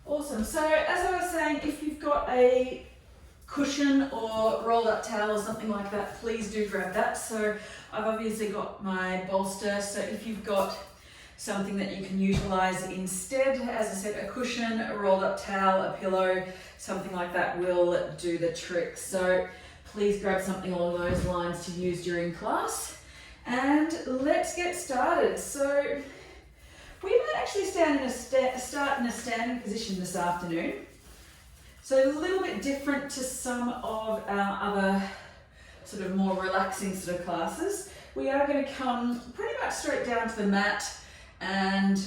Awesome. So as I was saying, if you've got a cushion or rolled up towel or something like that, please do grab that. So I've obviously got my bolster, so if you've got something that you can utilize instead, as I said, a cushion, a rolled up towel, a pillow, something like that will do the trick. So please grab something along those lines to use during class. And let's get started. So we might actually start in a standing position this afternoon. So a little bit different to some of our other sort of more relaxing sort of classes. We are going to come pretty much straight down to the mat and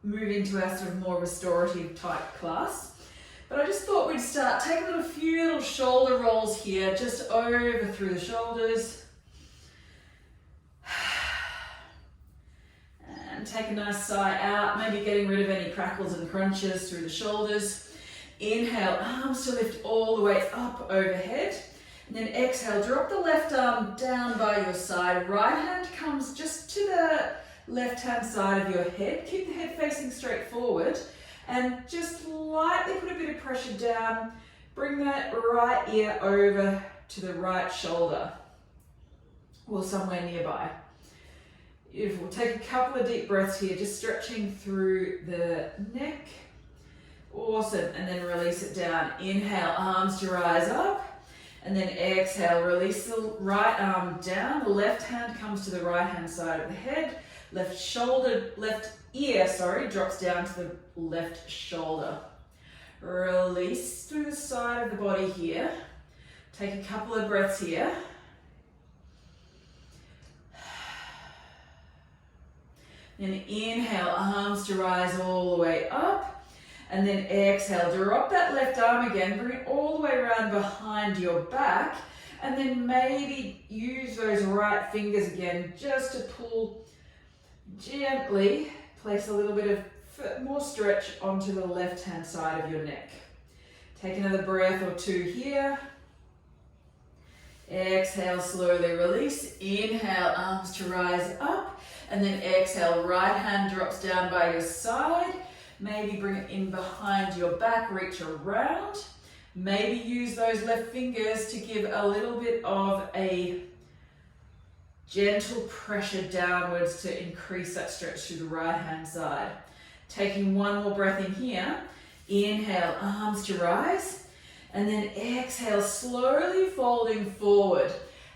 move into our sort of more restorative type class. But I just thought we'd start, take a few little shoulder rolls here, just over through the shoulders. And take a nice sigh out, maybe getting rid of any crackles and crunches through the shoulders. Inhale, arms to lift all the way up overhead. And then exhale, drop the left arm down by your side. Right hand comes just to the left hand side of your head. Keep the head facing straight forward. And just lightly put a bit of pressure down. Bring that right ear over to the right shoulder or somewhere nearby. Beautiful. Take a couple of deep breaths here, just stretching through the neck. Awesome. And then release it down. Inhale, arms to rise up. And then exhale, release the right arm down. Left hand comes to the right hand side of the head. Left ear, drops down to the left shoulder. Release through the side of the body here. Take a couple of breaths here. Then inhale, arms to rise all the way up. And then exhale, drop that left arm again, bring it all the way around behind your back. And then maybe use those right fingers again just to pull gently, place a little bit of more stretch onto the left-hand side of your neck. Take another breath or two here. Exhale, slowly release. Inhale, arms to rise up. And then exhale, right hand drops down by your side. Maybe bring it in behind your back, reach around. Maybe use those left fingers to give a little bit of a gentle pressure downwards to increase that stretch through the right hand side. Taking one more breath in here. Inhale, arms to rise. And then exhale, slowly folding forward.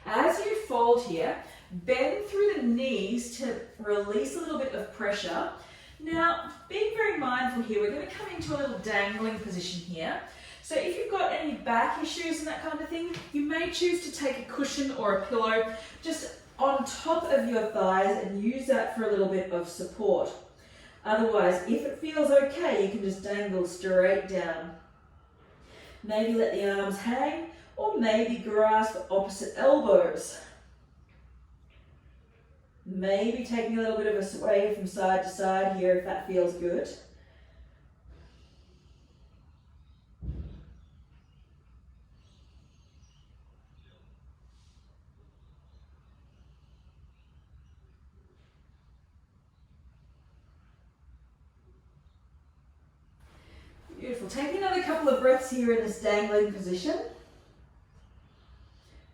As you fold here, bend through the knees to release a little bit of pressure. Now, being very mindful here, we're going to come into a little dangling position here. So if you've got any back issues and that kind of thing, you may choose to take a cushion or a pillow just on top of your thighs and use that for a little bit of support. Otherwise, if it feels okay, you can just dangle straight down. Maybe let the arms hang, or maybe grasp opposite elbows. Maybe taking a little bit of a sway from side to side here if that feels good. Beautiful. Take another couple of breaths here in this dangling position.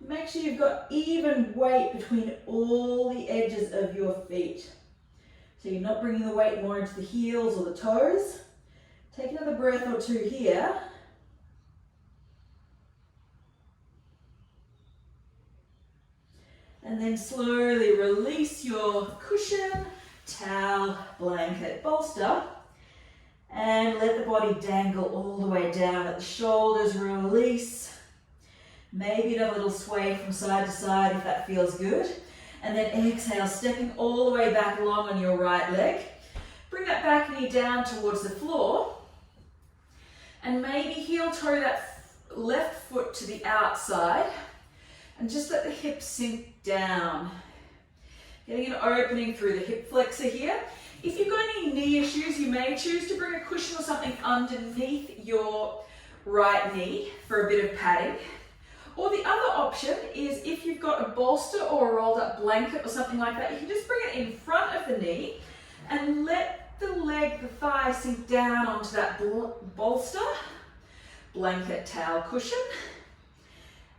Make sure you've got even weight between all the edges of your feet. So you're not bringing the weight more into the heels or the toes. Take another breath or two here. And then slowly release your cushion, towel, blanket, bolster. And let the body dangle all the way down. Let the shoulders release. Maybe a little sway from side to side if that feels good. And then exhale, stepping all the way back long on your right leg. Bring that back knee down towards the floor. And maybe heel toe that left foot to the outside. And just let the hips sink down. Getting an opening through the hip flexor here. If you've got any knee issues, you may choose to bring a cushion or something underneath your right knee for a bit of padding. Or the other option is if you've got a bolster or a rolled up blanket or something like that, you can just bring it in front of the knee and let the leg, the thigh sink down onto that bolster, blanket, towel, cushion,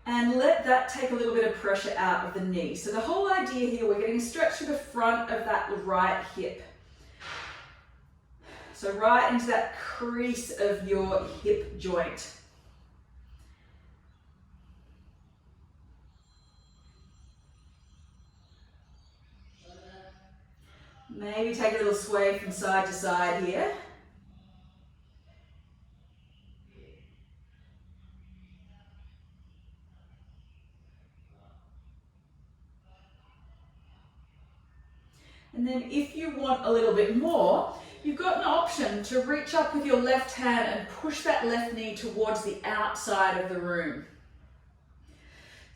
and let that take a little bit of pressure out of the knee. So the whole idea here, we're getting a stretch through the front of that right hip. So right into that crease of your hip joint. Maybe take a little sway from side to side here. And then if you want a little bit more, you've got an option to reach up with your left hand and push that left knee towards the outside of the room.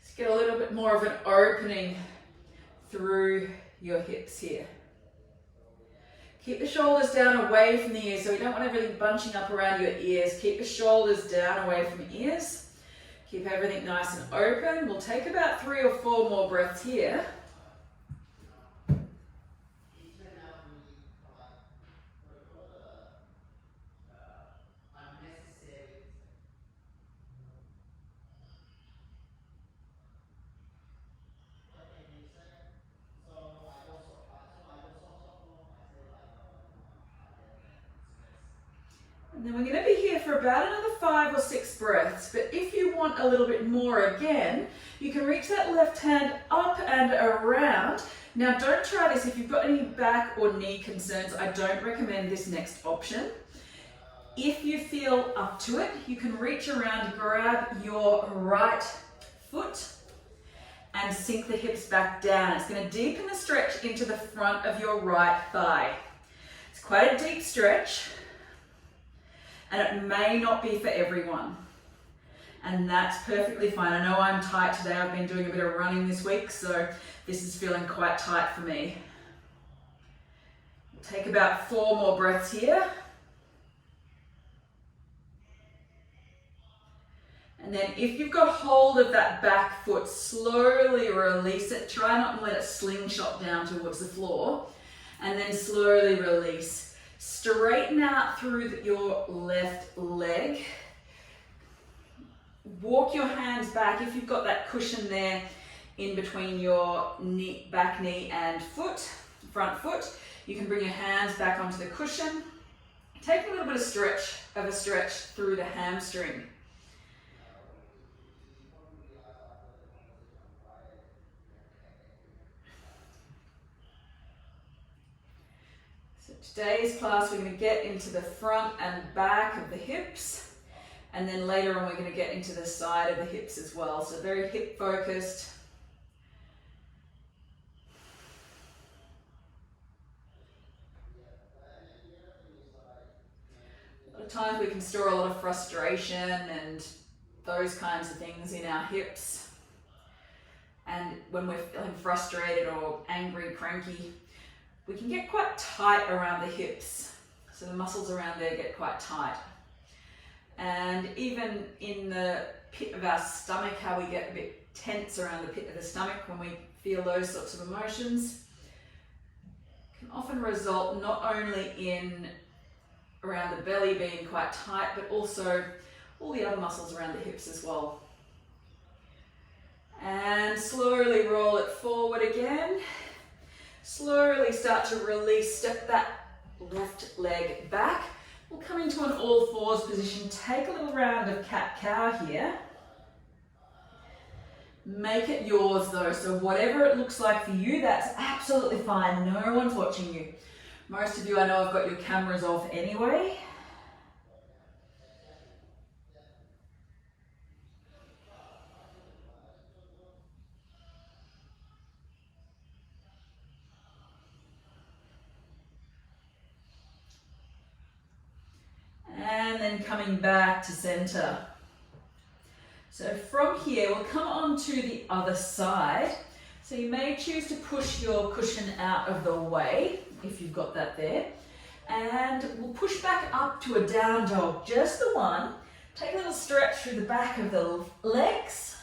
Let's get a little bit more of an opening through your hips here. Keep the shoulders down away from the ears, so we don't want everything bunching up around your ears. Keep the shoulders down away from your ears. Keep everything nice and open. We'll take about 3 or 4 more breaths here. And then we're going to be here for about another 5 or 6 breaths. But if you want a little bit more again, you can reach that left hand up and around. Now don't try this if you've got any back or knee concerns. I don't recommend this next option. If you feel up to it, you can reach around, grab your right foot and sink the hips back down. It's going to deepen the stretch into the front of your right thigh. It's quite a deep stretch, and it may not be for everyone. And that's perfectly fine. I know I'm tight today. I've been doing a bit of running this week, so this is feeling quite tight for me. Take about 4 more breaths here. And then if you've got hold of that back foot, slowly release it. Try not to let it slingshot down towards the floor. And then slowly release. Straighten out through your left leg. Walk your hands back. If you've got that cushion there in between your knee, back knee and foot, front foot, you can bring your hands back onto the cushion. Take a little bit of a stretch through the hamstring. So today's class, we're going to get into the front and back of the hips. And then later on, we're going to get into the side of the hips as well. So very hip focused. A lot of times we can store a lot of frustration and those kinds of things in our hips. And when we're feeling frustrated or angry, cranky, we can get quite tight around the hips. So the muscles around there get quite tight. And even in the pit of our stomach, how we get a bit tense around the pit of the stomach when we feel those sorts of emotions, can often result not only in around the belly being quite tight, but also all the other muscles around the hips as well. And slowly roll it forward again. Slowly start to release, step that left leg back. We'll come into an all fours position. Take a little round of cat-cow here. Make it yours though, so whatever it looks like for you, that's absolutely fine. No one's watching you. Most of you, I know, have got your cameras off anyway. And then coming back to center. So from here, we'll come on to the other side. So you may choose to push your cushion out of the way, if you've got that there. And we'll push back up to a down dog, just the one. Take a little stretch through the back of the legs.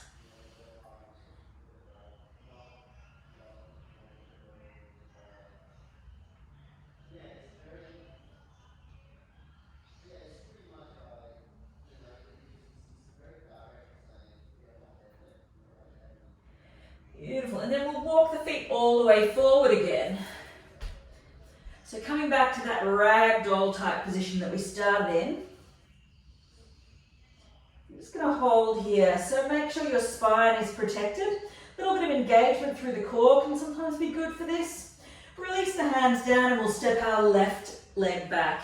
Beautiful. And then we'll walk the feet all the way forward again. So coming back to that ragdoll type position that we started in. I'm just going to hold here. So make sure your spine is protected. A little bit of engagement through the core can sometimes be good for this. Release the hands down and we'll step our left leg back.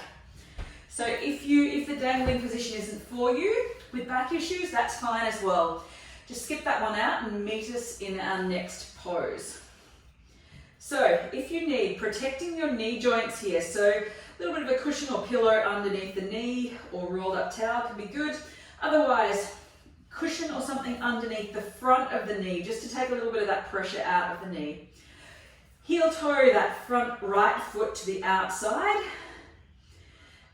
So if the dangling position isn't for you with back issues, that's fine as well. Just skip that one out and meet us in our next pose. So if you need, protecting your knee joints here, so a little bit of a cushion or pillow underneath the knee or rolled up towel can be good. Otherwise, cushion or something underneath the front of the knee just to take a little bit of that pressure out of the knee. Heel toe that front right foot to the outside.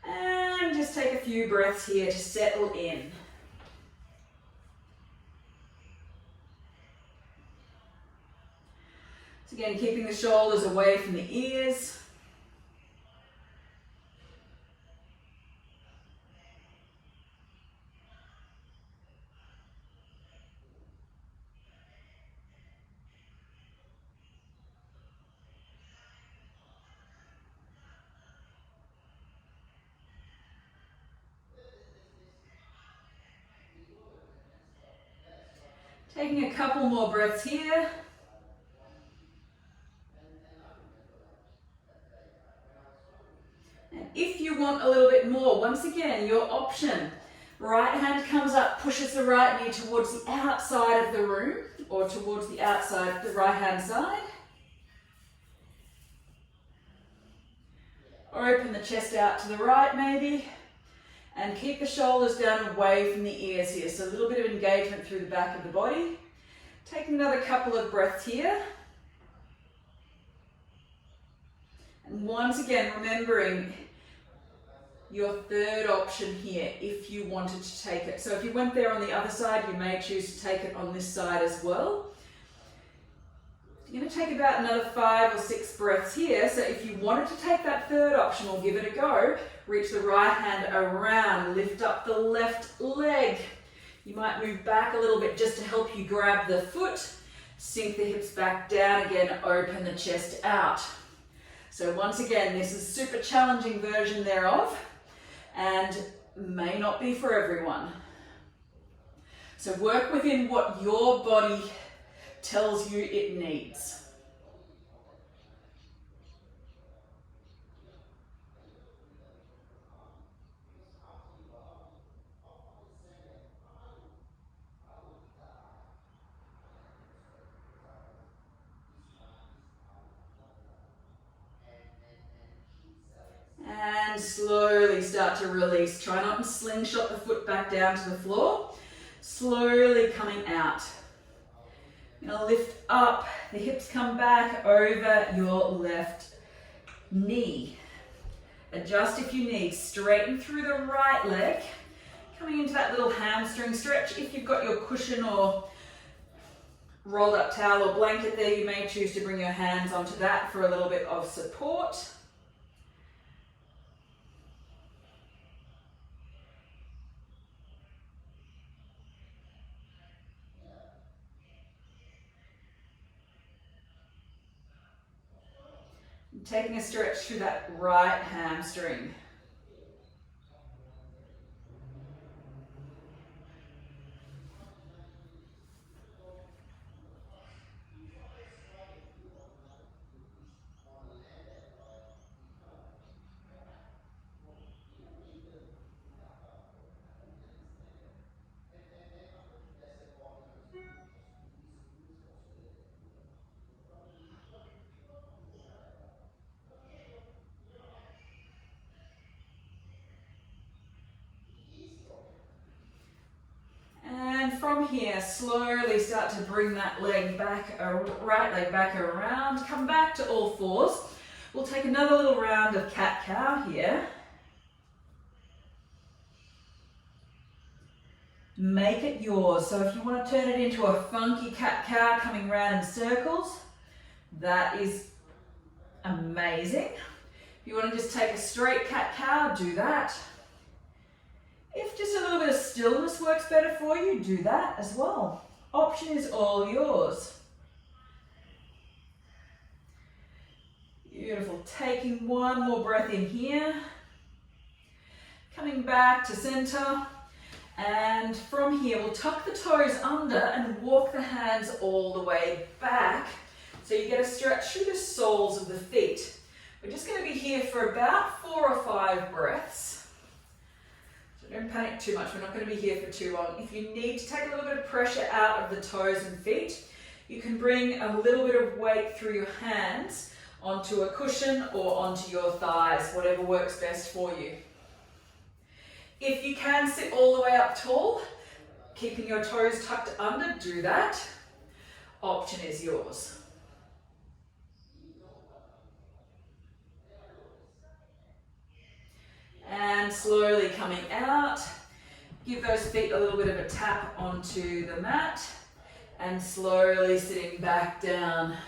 And just take a few breaths here to settle in. So again, keeping the shoulders away from the ears. Taking a couple more breaths here. And if you want a little bit more, once again, your option. Right hand comes up, pushes the right knee towards the outside of the room or towards the outside, the right hand side. Or open the chest out to the right maybe. And keep the shoulders down away from the ears here. So a little bit of engagement through the back of the body. Take another couple of breaths here. And once again, remembering your third option here if you wanted to take it. So if you went there on the other side, you may choose to take it on this side as well. You're going to take about another 5 or 6 breaths here. So if you wanted to take that third option, we'll give it a go. Reach the right hand around, lift up the left leg. You might move back a little bit just to help you grab the foot. Sink the hips back down again, open the chest out. So once again, this is a super challenging version thereof and may not be for everyone. So work within what your body tells you it needs. And slowly start to release. Try not to slingshot the foot back down to the floor. Slowly coming out. You're going to lift up, the hips come back over your left knee. Adjust if you need. Straighten through the right leg. Coming into that little hamstring stretch. If you've got your cushion or rolled up towel or blanket there, you may choose to bring your hands onto that for a little bit of support. Taking a stretch through that right hamstring. From here, slowly start to bring that leg back, right leg back around. Come back to all fours. We'll take another little round of cat-cow here. Make it yours. So if you want to turn it into a funky cat-cow coming round in circles, that is amazing. If you want to just take a straight cat-cow, do that. If just a little bit of stillness works better for you, do that as well. Option is all yours. Beautiful. Taking one more breath in here. Coming back to center. And from here, we'll tuck the toes under and walk the hands all the way back. So you get a stretch through the soles of the feet. We're just going to be here for about 4 or 5 breaths. So don't panic too much. We're not going to be here for too long. If you need to take a little bit of pressure out of the toes and feet, you can bring a little bit of weight through your hands onto a cushion or onto your thighs, whatever works best for you. If you can sit all the way up tall, keeping your toes tucked under, do that. Option is yours. And slowly coming out, give those feet a little bit of a tap onto the mat and slowly sitting back down.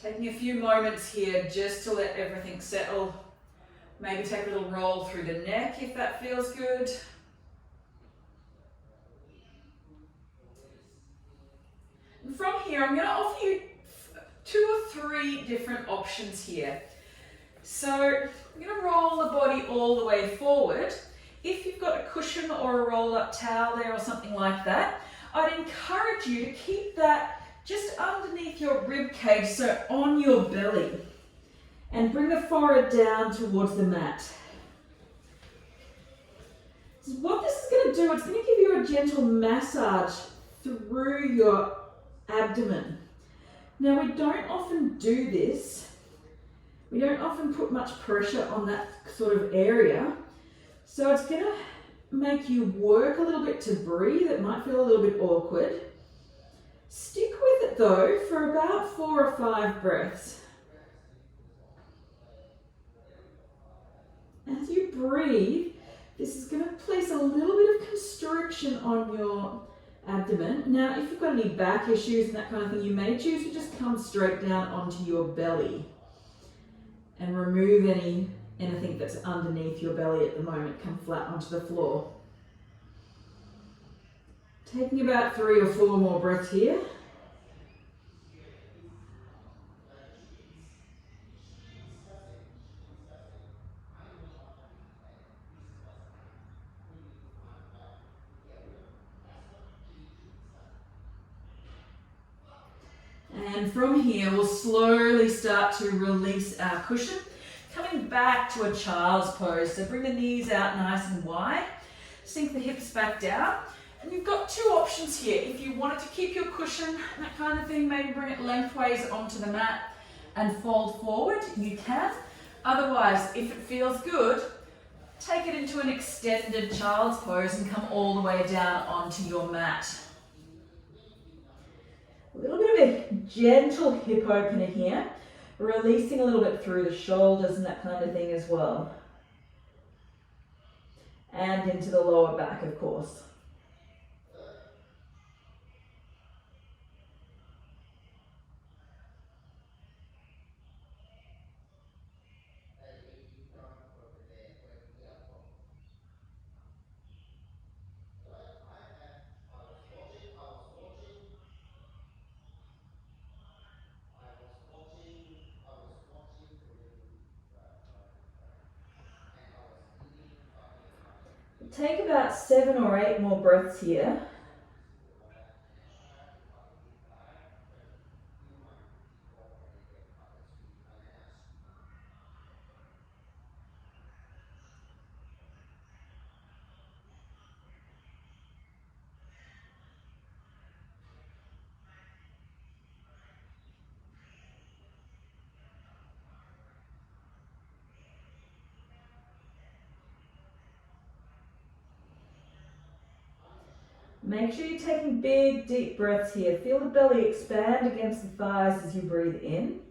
Taking a few moments here just to let everything settle. Maybe take a little roll through the neck if that feels good. And from here, I'm going to offer you 2 or 3 different options here. So I'm going to roll the body all the way forward. If you've got a cushion or a roll-up towel there or something like that, I'd encourage you to keep that just underneath your rib cage, so on your belly. And bring the forehead down towards the mat. So what this is going to do, it's going to give you a gentle massage through your abdomen. Now we don't often do this. We don't often put much pressure on that sort of area. So it's going to make you work a little bit to breathe. It might feel a little bit awkward. Stick with it though for about 4 or 5 breaths. As you breathe, this is going to place a little bit of constriction on your abdomen. Now, if you've got any back issues and that kind of thing, you may choose to just come straight down onto your belly and remove anything that's underneath your belly at the moment. Come flat onto the floor. Taking about 3 or 4 more breaths here. And from here, we'll slowly start to release our cushion, coming back to a child's pose. So bring the knees out nice and wide, sink the hips back down. And you've got 2 options here. If you wanted to keep your cushion, that kind of thing, maybe bring it lengthways onto the mat and fold forward, you can. Otherwise, if it feels good, take it into an extended child's pose and come all the way down onto your mat. A little bit of a gentle hip opener here, releasing a little bit through the shoulders and that kind of thing as well. And into the lower back, of course. Take about 7 or 8 more breaths here. Make sure you're taking big, deep breaths here. Feel the belly expand against the thighs as you breathe in.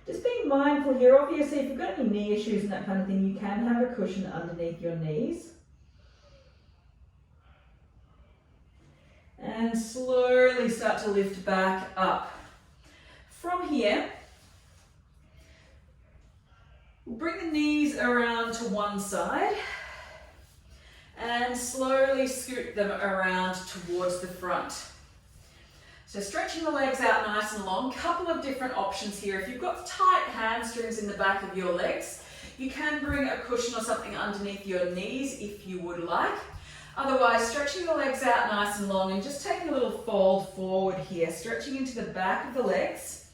Just being mindful here, obviously, if you've got any knee issues and that kind of thing, you can have a cushion underneath your knees. And slowly start to lift back up. From here, we'll bring the knees around to one side and slowly scoot them around towards the front. So stretching the legs out nice and long, couple of different options here. If you've got tight hamstrings in the back of your legs, you can bring a cushion or something underneath your knees if you would like. Otherwise, stretching the legs out nice and long and just taking a little fold forward here, stretching into the back of the legs.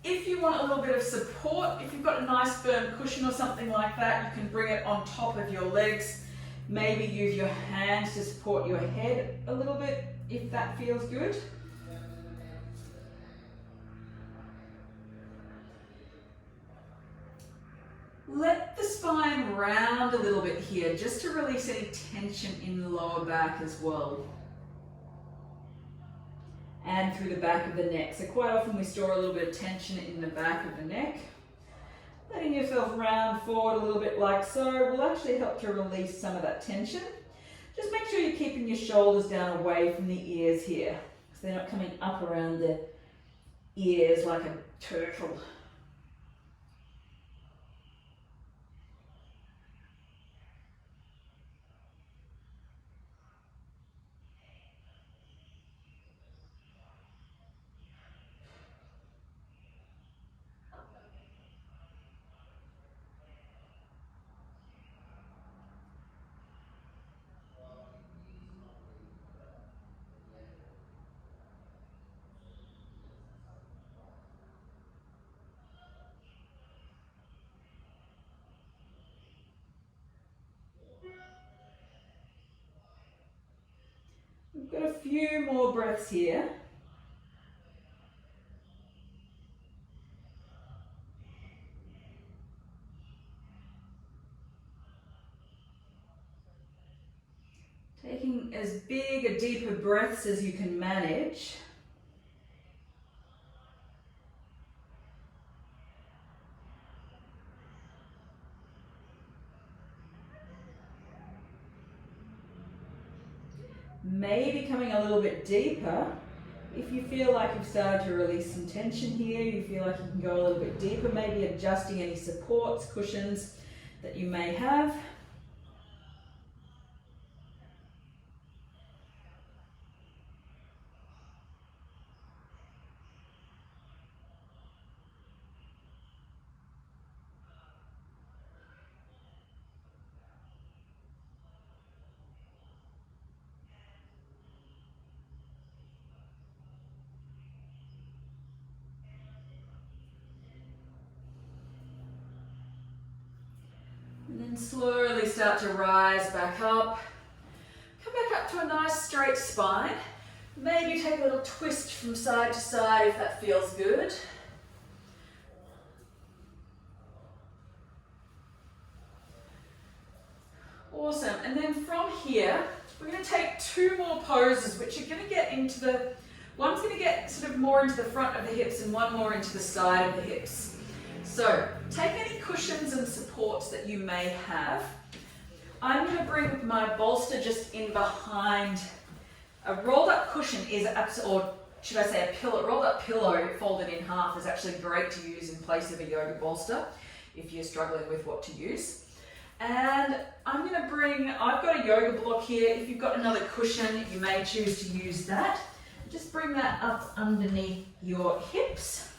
If you want a little bit of support, if you've got a nice firm cushion or something like that, you can bring it on top of your legs. Maybe use your hands to support your head a little bit if that feels good. Let the spine round a little bit here, just to release any tension in the lower back as well. And through the back of the neck. So quite often we store a little bit of tension in the back of the neck. Letting yourself round forward a little bit like so will actually help to release some of that tension. Just make sure you're keeping your shoulders down away from the ears here, so they're not coming up around the ears like a turtle. We've got a few more breaths here. Taking as big or deeper breaths as you can manage. Maybe coming a little bit deeper. If you feel like you've started to release some tension here, you feel like you can go a little bit deeper, maybe adjusting any supports, cushions that you may have. And then slowly start to rise back up. Come back up to a nice straight spine. Maybe take a little twist from side to side if that feels good. Awesome. And then from here, we're going to take two more poses, which are going to get into the, one's going to get sort of more into the front of the hips and one more into the side of the hips. So take any cushions and supports that you may have. I'm going to bring my bolster just in behind. A rolled up cushion is, or should I say a pillow, rolled up pillow folded in half is actually great to use in place of a yoga bolster if you're struggling with what to use. And I'm going to bring, I've got a yoga block here. If you've got another cushion, you may choose to use that. Just bring that up underneath your hips,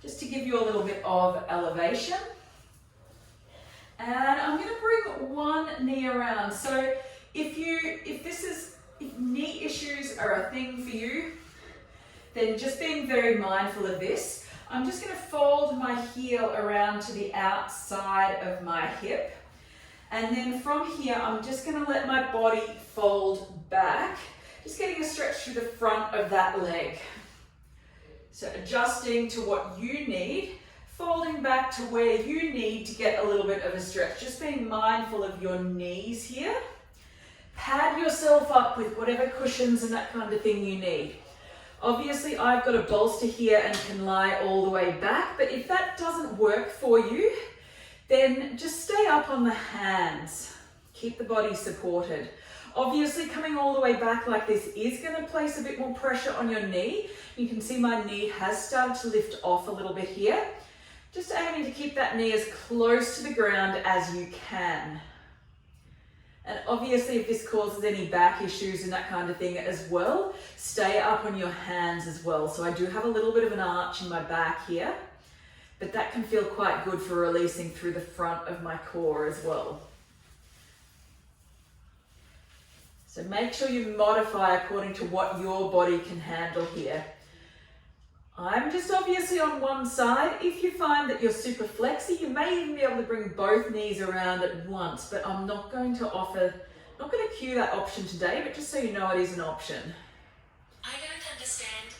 just to give you a little bit of elevation. And I'm going to bring one knee around. So if knee issues are a thing for you, then just being very mindful of this. I'm just going to fold my heel around to the outside of my hip. And then from here, I'm just going to let my body fold back, just getting a stretch through the front of that leg. So adjusting to what you need, folding back to where you need to get a little bit of a stretch. Just being mindful of your knees here. Pad yourself up with whatever cushions and that kind of thing you need. Obviously, I've got a bolster here and can lie all the way back, but if that doesn't work for you, then just stay up on the hands. Keep the body supported. Obviously, coming all the way back like this is going to place a bit more pressure on your knee. You can see my knee has started to lift off a little bit here. Just aiming to keep that knee as close to the ground as you can. And obviously if this causes any back issues and that kind of thing as well, stay up on your hands as well. So I do have a little bit of an arch in my back here, but that can feel quite good for releasing through the front of my core as well. So make sure you modify according to what your body can handle here. I'm just obviously on one side. If you find that you're super flexy, you may even be able to bring both knees around at once, but I'm not going to cue that option today, but just so you know it is an option. I don't understand.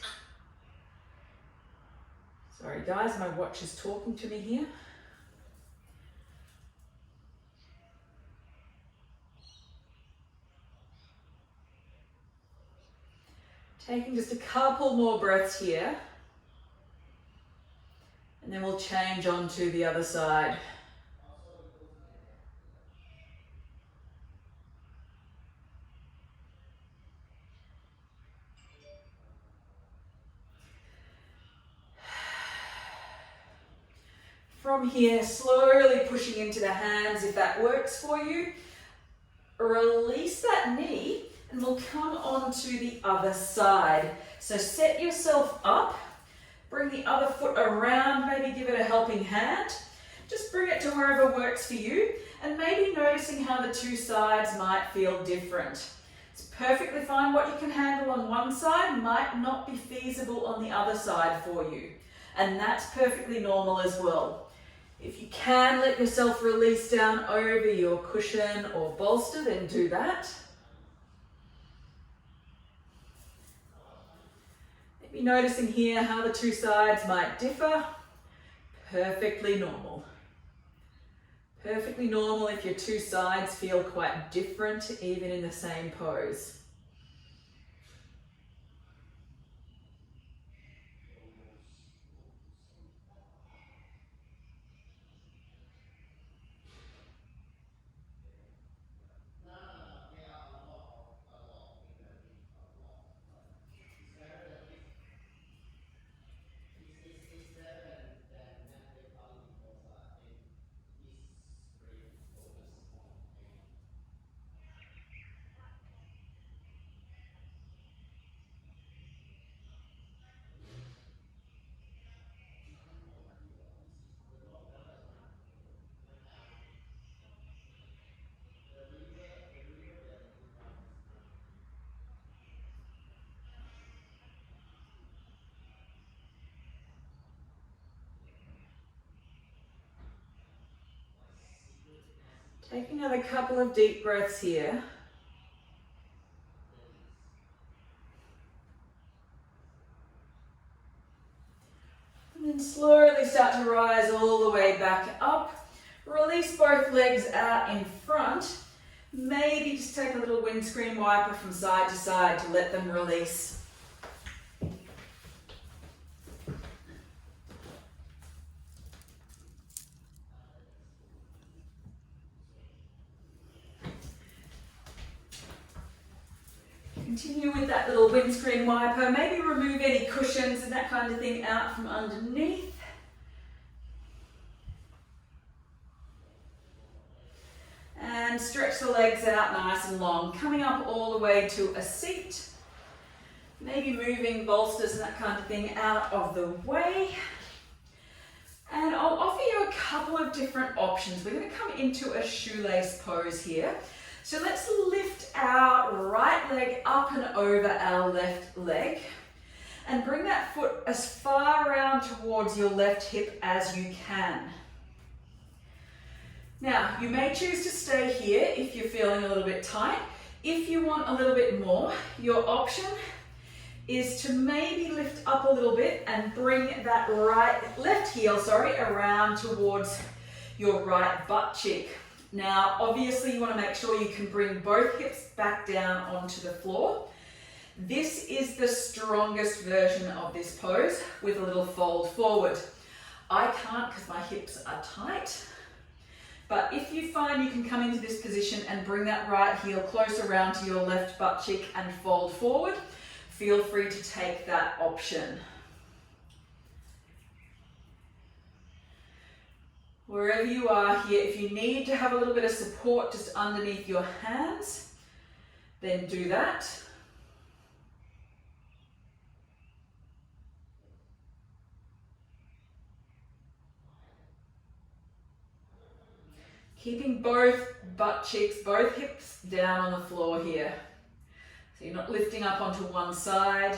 Sorry guys, my watch is talking to me here. Taking just a couple more breaths here. And then we'll change on to the other side. From here, slowly pushing into the hands if that works for you. Release that knee and we'll come on to the other side. So set yourself up. Bring the other foot around, maybe give it a helping hand. Just bring it to wherever works for you and maybe noticing how the two sides might feel different. It's perfectly fine what you can handle on one side might not be feasible on the other side for you. And that's perfectly normal as well. If you can let yourself release down over your cushion or bolster, then do that. Maybe noticing here how the two sides might differ. Perfectly normal. Perfectly normal if your two sides feel quite different, even in the same pose. Take another couple of deep breaths here. And then slowly start to rise all the way back up. Release both legs out in front. Maybe just take a little windscreen wiper from side to side to let them release. Continue with that little windscreen wiper. Maybe remove any cushions and that kind of thing out from underneath. And stretch the legs out nice and long. Coming up all the way to a seat. Maybe moving bolsters and that kind of thing out of the way. And I'll offer you a couple of different options. We're going to come into a shoelace pose here. So let's lift our right leg up and over our left leg and bring that foot as far around towards your left hip as you can. Now, you may choose to stay here if you're feeling a little bit tight. If you want a little bit more, your option is to maybe lift up a little bit and bring that left heel around towards your right butt cheek. Now, obviously you want to make sure you can bring both hips back down onto the floor. This is the strongest version of this pose with a little fold forward. I can't because my hips are tight. But if you find you can come into this position and bring that right heel close around to your left butt cheek and fold forward, feel free to take that option. Wherever you are here, if you need to have a little bit of support just underneath your hands, then do that. Keeping both butt cheeks, both hips down on the floor here. So you're not lifting up onto one side.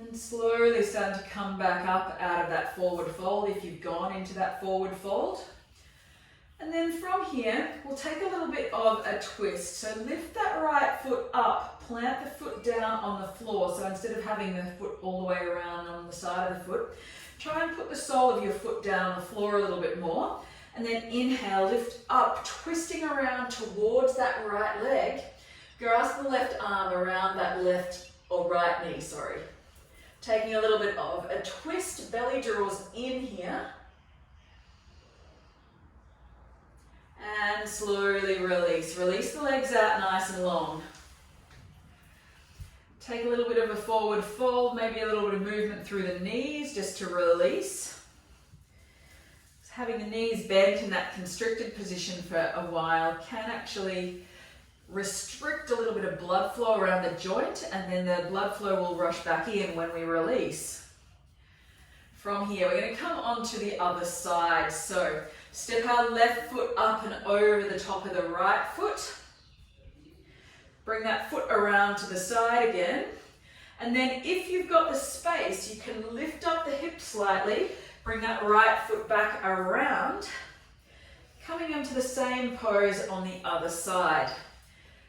And then slowly starting to come back up out of that forward fold if you've gone into that forward fold. And then from here, we'll take a little bit of a twist. So lift that right foot up, plant the foot down on the floor. So instead of having the foot all the way around on the side of the foot, try and put the sole of your foot down on the floor a little bit more. And then inhale, lift up, twisting around towards that right leg. Grasp the left arm around that left or right knee, sorry. Taking a little bit of a twist, belly draws in here. And slowly release. Release the legs out nice and long. Take a little bit of a forward fold, maybe a little bit of movement through the knees just to release. Having the knees bent in that constricted position for a while can actually restrict a little bit of blood flow around the joint, and then the blood flow will rush back in when we release. From here, we're going to come onto the other side. So step our left foot up and over the top of the right foot. Bring that foot around to the side again. And then if you've got the space, you can lift up the hips slightly. Bring that right foot back around. Coming into the same pose on the other side.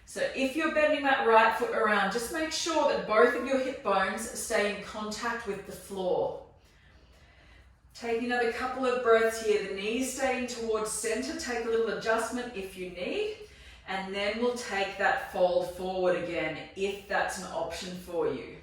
So if you're bending that right foot around, just make sure that both of your hip bones stay in contact with the floor. Take another couple of breaths here. The knees staying towards center. Take a little adjustment if you need. And then we'll take that fold forward again, if that's an option for you.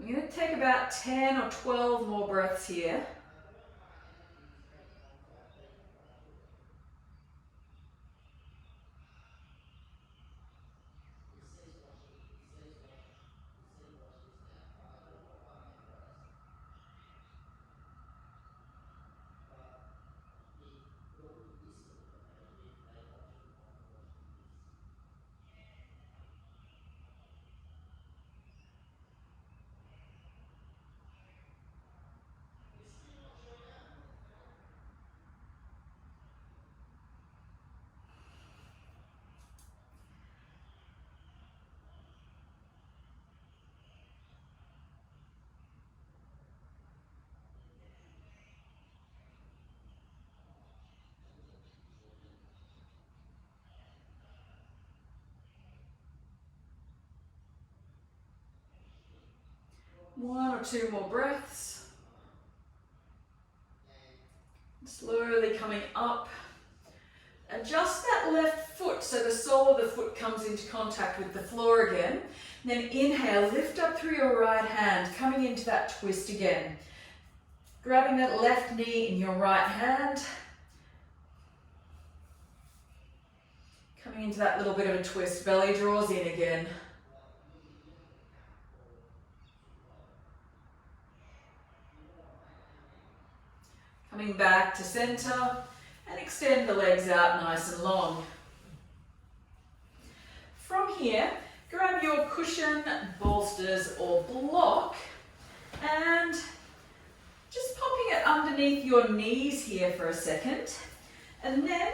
We're going to take about 10 or 12 more breaths here. 1 or 2 more breaths. Slowly coming up. Adjust that left foot so the sole of the foot comes into contact with the floor again. Then inhale, lift up through your right hand, coming into that twist again. Grabbing that left knee in your right hand. Coming into that little bit of a twist, belly draws in again. Coming back to center and extend the legs out nice and long. From here, grab your cushion, bolsters or block and just popping it underneath your knees here for a second. And then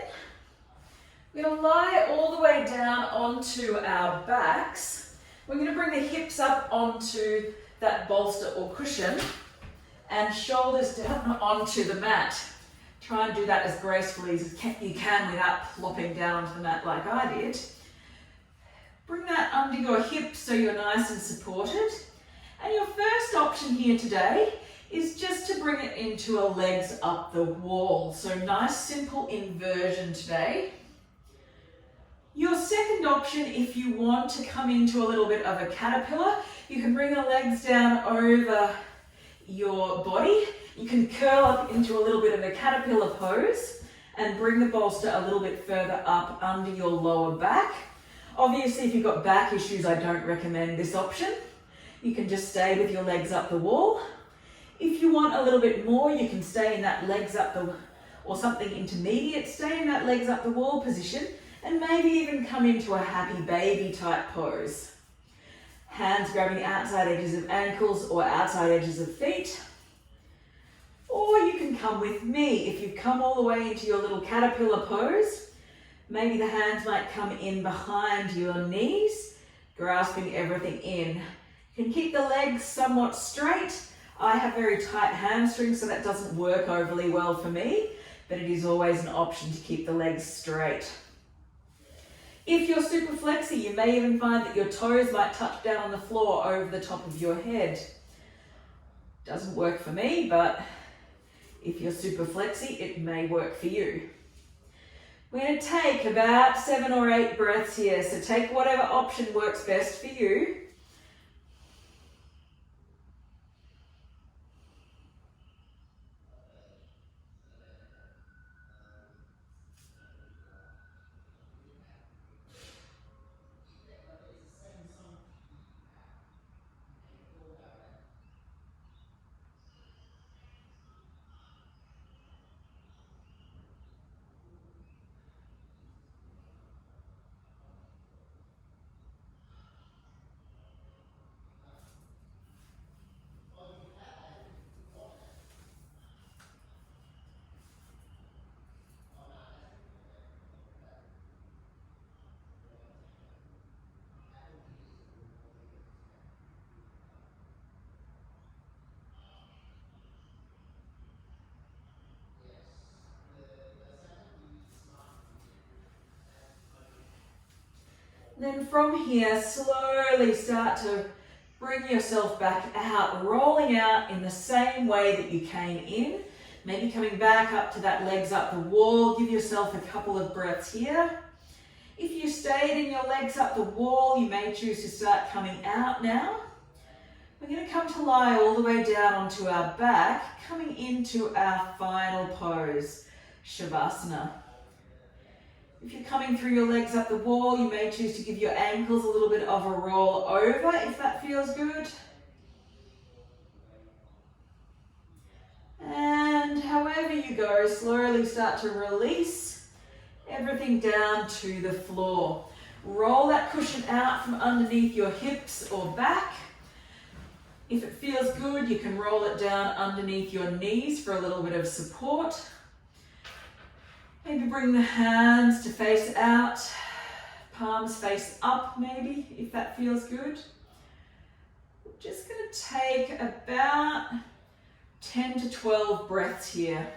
we're going to lie all the way down onto our backs. We're going to bring the hips up onto that bolster or cushion and shoulders down onto the mat. Try and do that as gracefully as you can without plopping down onto the mat like I did. Bring that under your hips so you're nice and supported. And your first option here today is just to bring it into a legs up the wall. So nice simple inversion today. Your second option, if you want to come into a little bit of a caterpillar, you can bring the legs down over your body. You can curl up into a little bit of a caterpillar pose and bring the bolster a little bit further up under your lower back. Obviously, if you've got back issues, I don't recommend this option. You can just stay with your legs up the wall. If you want a little bit more, you can stay in that legs up the, or something intermediate, stay in that legs up the wall position and maybe even come into a happy baby type pose. Hands grabbing the outside edges of ankles or outside edges of feet. Or you can come with me. If you come all the way into your little caterpillar pose, maybe the hands might come in behind your knees, grasping everything in. You can keep the legs somewhat straight. I have very tight hamstrings, so that doesn't work overly well for me, but it is always an option to keep the legs straight. If you're super flexy, you may even find that your toes might touch down on the floor over the top of your head. Doesn't work for me, but if you're super flexy, it may work for you. We're going to take about 7 or 8 breaths here, so take whatever option works best for you. Then from here, slowly start to bring yourself back out, rolling out in the same way that you came in. Maybe coming back up to that legs up the wall. Give yourself a couple of breaths here. If you stayed in your legs up the wall, you may choose to start coming out now. We're going to come to lie all the way down onto our back, coming into our final pose, Shavasana. If you're coming through your legs up the wall, you may choose to give your ankles a little bit of a roll over if that feels good. And however you go, slowly start to release everything down to the floor. Roll that cushion out from underneath your hips or back. If it feels good, you can roll it down underneath your knees for a little bit of support. Maybe bring the hands to face out, palms face up maybe, if that feels good. We're just going to take about 10 to 12 breaths here.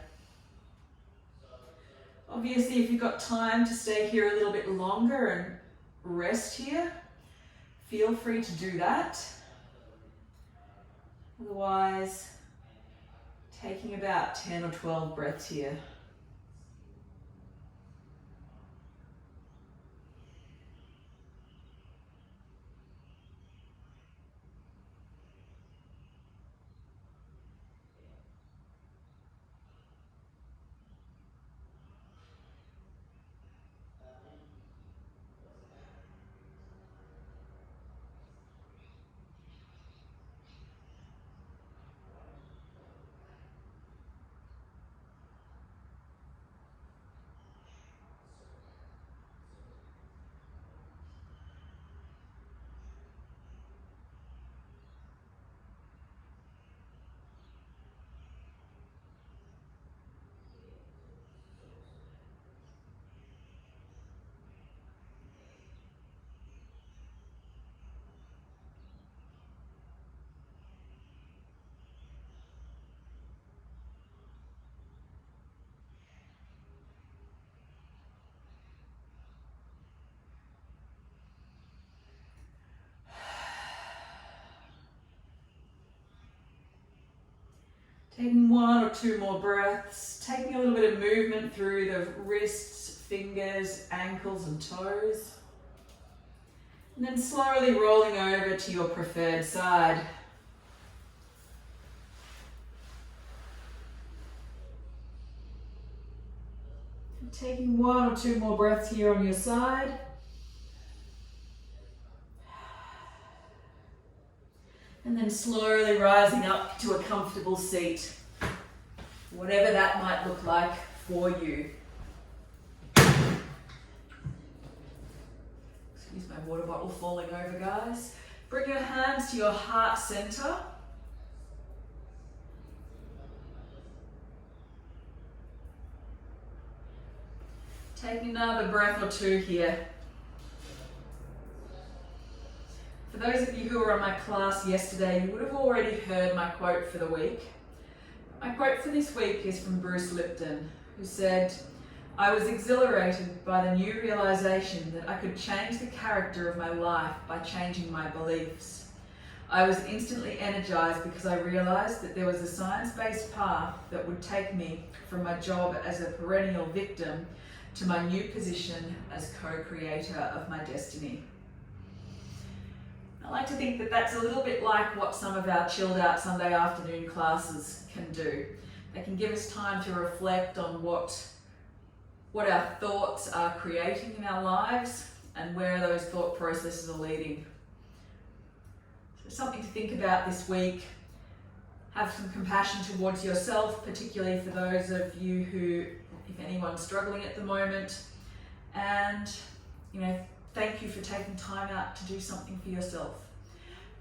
Obviously, if you've got time to stay here a little bit longer and rest here, feel free to do that. Otherwise, taking about 10 or 12 breaths here. Taking 1 or 2 more breaths, taking a little bit of movement through the wrists, fingers, ankles and toes. And then slowly rolling over to your preferred side. Taking 1 or 2 more breaths here on your side. And then slowly rising up to a comfortable seat, whatever that might look like for you. Excuse my water bottle falling over, guys. Bring your hands to your heart center. Take another breath or 2 here. For those of you who were on my class yesterday, you would have already heard my quote for the week. My quote for this week is from Bruce Lipton, who said, "I was exhilarated by the new realization that I could change the character of my life by changing my beliefs. I was instantly energized because I realized that there was a science-based path that would take me from my job as a perennial victim to my new position as co-creator of my destiny." I like to think that that's a little bit like what some of our chilled out Sunday afternoon classes can do. They can give us time to reflect on what our thoughts are creating in our lives and where those thought processes are leading. So something to think about this week. Have some compassion towards yourself, particularly for those of you who, if anyone's struggling at the moment. And, thank you for taking time out to do something for yourself.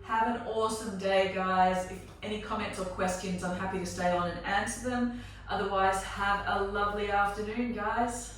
Have an awesome day, guys. If any comments or questions, I'm happy to stay on and answer them. Otherwise, have a lovely afternoon, guys.